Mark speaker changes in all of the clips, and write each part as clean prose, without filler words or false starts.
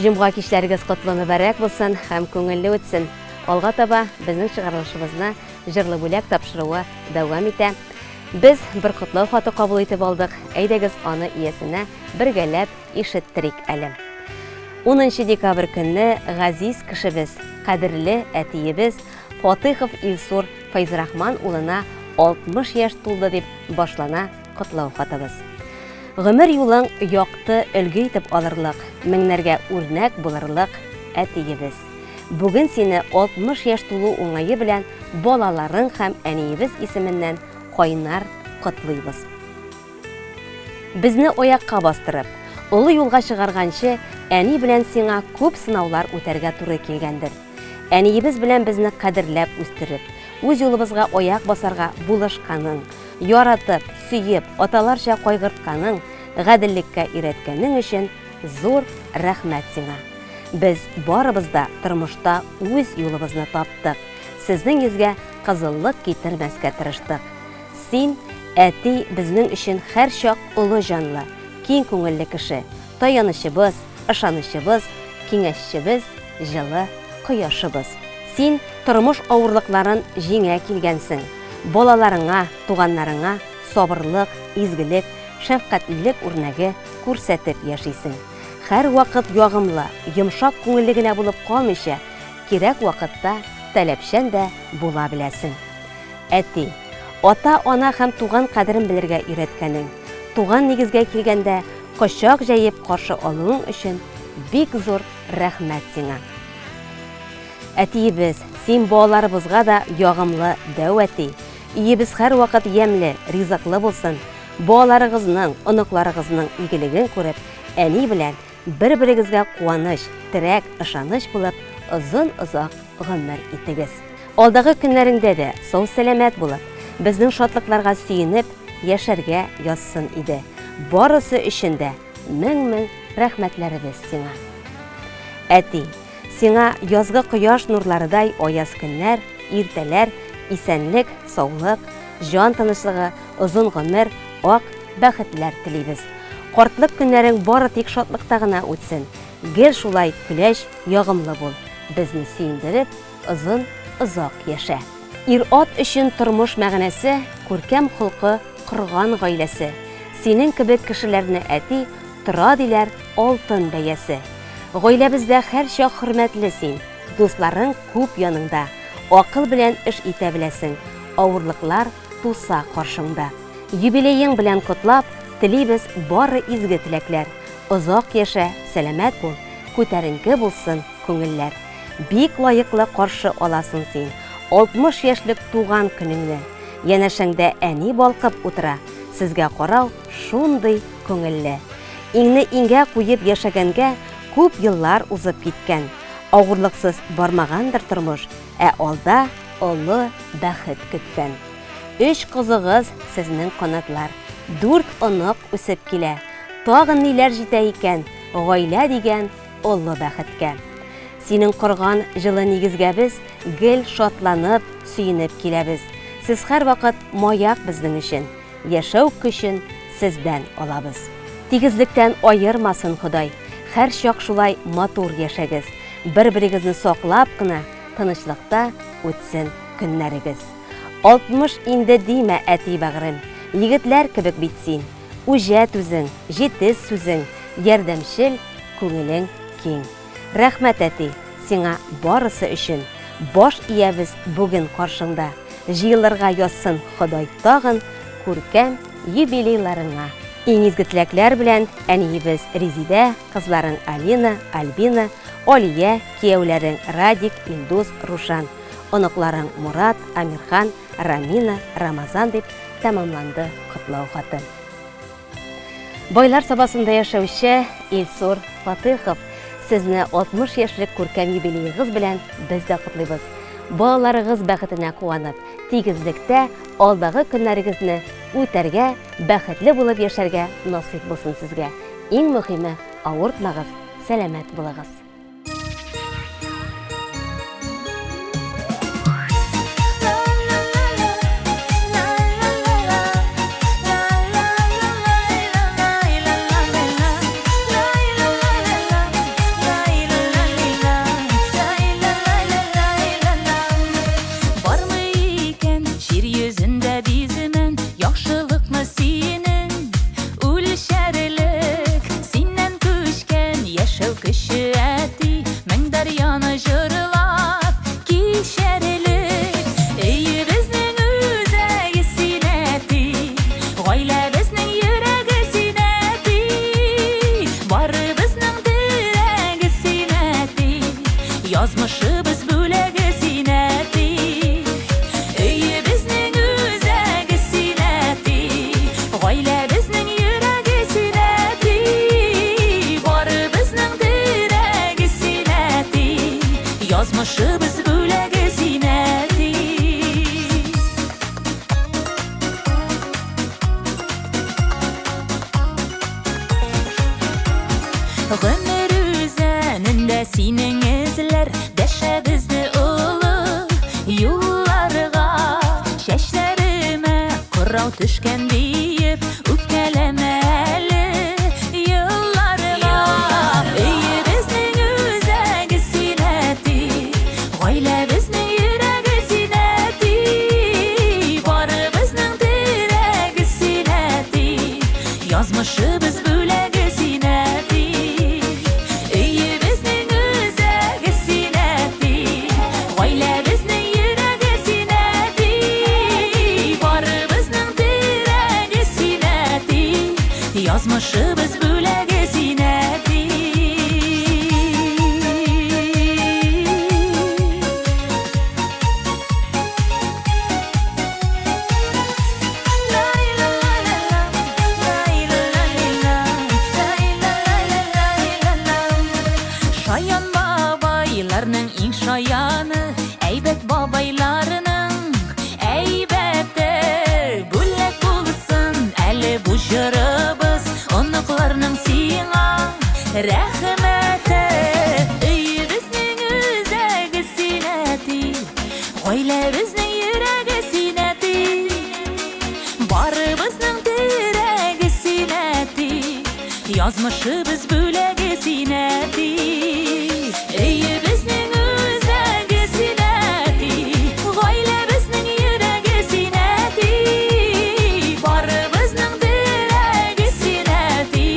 Speaker 1: Җомга кичләрегез котлы мөбарәк булсын һәм күңелле үтсен. Алга таба безнең чыгарылышыбызны җырлы бүләк тапшыруы дәвам итә. Без бер котлау хаты кабул итеп алдык. Әйдәгез аны иясенә бергәләп ишеттерик әле. 10 декабрь көнне газиз кешебез, кадерле әтиебез Фатыйхов Илсур Файзрахман улына 60 яшь тулды дип башлана котлау хатыбыз. Гомер юлың якты өлге итеп алырлык, меңнәргә үрнәк булырлык әтиебез. Бүген сине 60 яшь тулу уңайы белән балаларың һәм әниебез исеменнән кайнар котлыйбыз. Безне аякка бастырып, улы юлга чыгарганчы әни белән сиңа күп сынаулар үтәргә туры килгәндер. Әниебез белән безне кадерләп үстереп, үз юлыбызга аяк басарга булышканың, яратып, сөеп, аталарча кайгыртканың, гаделлеккә өйрәткәнең өчен зур рәхмәт сиңа. Без барыбыз да тормышта үз юлыбызны таптык. Сезнең йөзгә кызыллык китермәскә тырыштык. Син, әти, безнең өчен һәр чак улы җанлы, киң күңелле кеше, таянычыбыз, ышанычыбыз, киңәшчебез, җылы кояшыбыз. Син тормыш авырлыкларын җиңә килгәнсең. Балаларыңа, туганнарыңа сабырлык, изгелек, шәфкатьлелек үрнәге күрсәтеп яшисең. Һәр вакыт ягымлы, йомшак күңелле генә булып калмыйча, кирәк вакытта таләпчән дә була беләсең. Әти, ата-ана һәм туган кадерен белергә өйрәткәнең, туган нигезгә килгәндә кочак җәеп каршы алуың өчен бик зур рәхмәт сиңа. Әтиебез, син балаларыбызга да ягымлы дәүәти. Иебез һәр вакыт ямьле, ризыклы булсын. Балаларыгызның, оныкларыгызның игелеген күреп, әни белән бер-берегезгә куаныч, терәк, ышаныч булып, озын-озак гомер итегез. Алдагы көннәреңдә дә сау-сәламәт булып, безнең шатлыкларга сөенеп, яшәргә язсын иде. Барысы өчен дә мең-мең рәхмәтләребез сиңа. Әти, сиңа язгы кояш нурларыдай аяз көннәр, иртәләр, исәнлек, саулык, җан тынычлыгы, озын гомер, ак бәхетләр телибез. Картлык көннәрең бары тик шатлыкта гына үтсен. Гел шулай көләч, ягымлы бул. Безне сөендереп, озын-озак яшә. Ир-ат өчен тормыш мәгънәсе, күркәм холкы, корган гаиләсе. Синең кебек кешеләрне әти тора диләр алтын бәясе. Гаиләбездә һәр чак хөрмәтле син. Дусларың күп яныңда. Акыл белән эш итә беләсең. Авырлыклар туса каршыңда. Юбилеең белән котлап, телибез бары изге теләкләр. Озак яшә, сәламәт бул, күтәренке булсын күңелләр. Бик лаеклы каршы аласың син 60 яшьлек туган көнеңне. Янәшәңдә әни балкып утыра. Сезгә карау шундый күңелле. Иңне иңгә куеп яшәгәнгә күп еллар узып киткән. Авырлыксыз бармагандыр тормыш, алда олы бәхет көткән. 3 кызыгыз сезнең канатлар, 4 онык үсеп килә. Тагын ниләр җитә икән, гаилә дигән олы бәхеткә. Синең корган җылы нигезгә без гел шатланып, сөенеп киләбез. Сез һәр вакыт маяк безнең өчен, яшәү көчен сездән алабыз. Тигезлектән аермасын Ходай, һәр чак шулай матур яшәгез. Бер-берегезне саклап кына, тынычлыкта үтсен көннәрегез. 60 инде димә әти бәгърем, егетләр кебек бит син. Үҗәт үзең, җитез сүзең, ярдәмчел күңелең киң. Рәхмәт әти, сиңа барысы өчен. Баш иябез бүген каршыңда. Җыелырга язсын Ходай тагын күркәм юбилейларыңа. Иң изге теләкләр белән әниебез Резидә, кызларың Алина, Альбина, Алия, кияүләрең Радик, Илдус, Рушан, оныкларың Мурат, Амирхан, Рамина, Рамазан дип тәмамланды котлау хаты. Байлар сабасында яшәүче Илсур Фатыйхов, сезне 60 яшьлек күркәм юбилеегыз белән без дә котлыйбыз. Балаларыгыз бәхетенә куанып, тигезлектә алдагы көннәрегезне үтәргә, бәхетле булып яшәргә насыйп булсын сезгә. Иң мөһиме, авыртмагыз, сәламәт булыгыз.
Speaker 2: Бұрау түшкен дейіп үпкелемәлі yıllarına. Bizning o'zagi sinati, oila bizning yuragi sinati, bori bizning teragi sinati, yozmishi biz bo'lagi sinati. Bizning o'zagi sinati, oila bizning yuragi sinati, bori bizning teragi sinati, yozmishi biz bo'lagi sinati. Şayan babaylarning eng shoyoni, aybat babaylarning aybati bo'lak bo'lsin. Ali bu jurimiz unuqlarning singa rahmati. Bizning o'zagi sinati, oila bizning yuragi sinati, bori bizning teragi sinati, yozmishi biz bo'lagi sinati. Bizning o'zagi sinati, oila bizning yuragi sinati, bori bizning teragi sinati,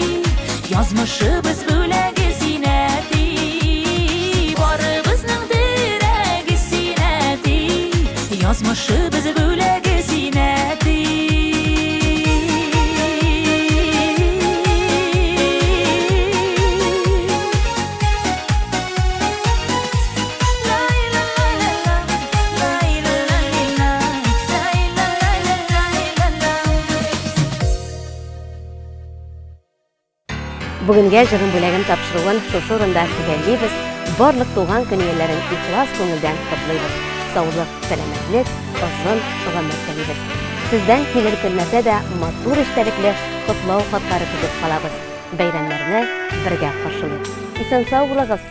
Speaker 2: yozmishi biz bo'lagi sinati, bori bizning teragi sinati, yozmishi biz bo'lagi sinati.
Speaker 1: Бүгінге жырын бөлегін тапшыруын шушы орында төгәллейбіз. Барлық туған күн иелерін ихлас көңілден құтлайбыз. Саулық, сәләмәтлек, ұзын ғұмыр тілейбіз. Сізден келер күннәрдә дә матур эчтәлекле құтлау хатлары көтеп калабыз. Бәйрәмнәрне бергә каршылыйк. Исән сау булыгыз.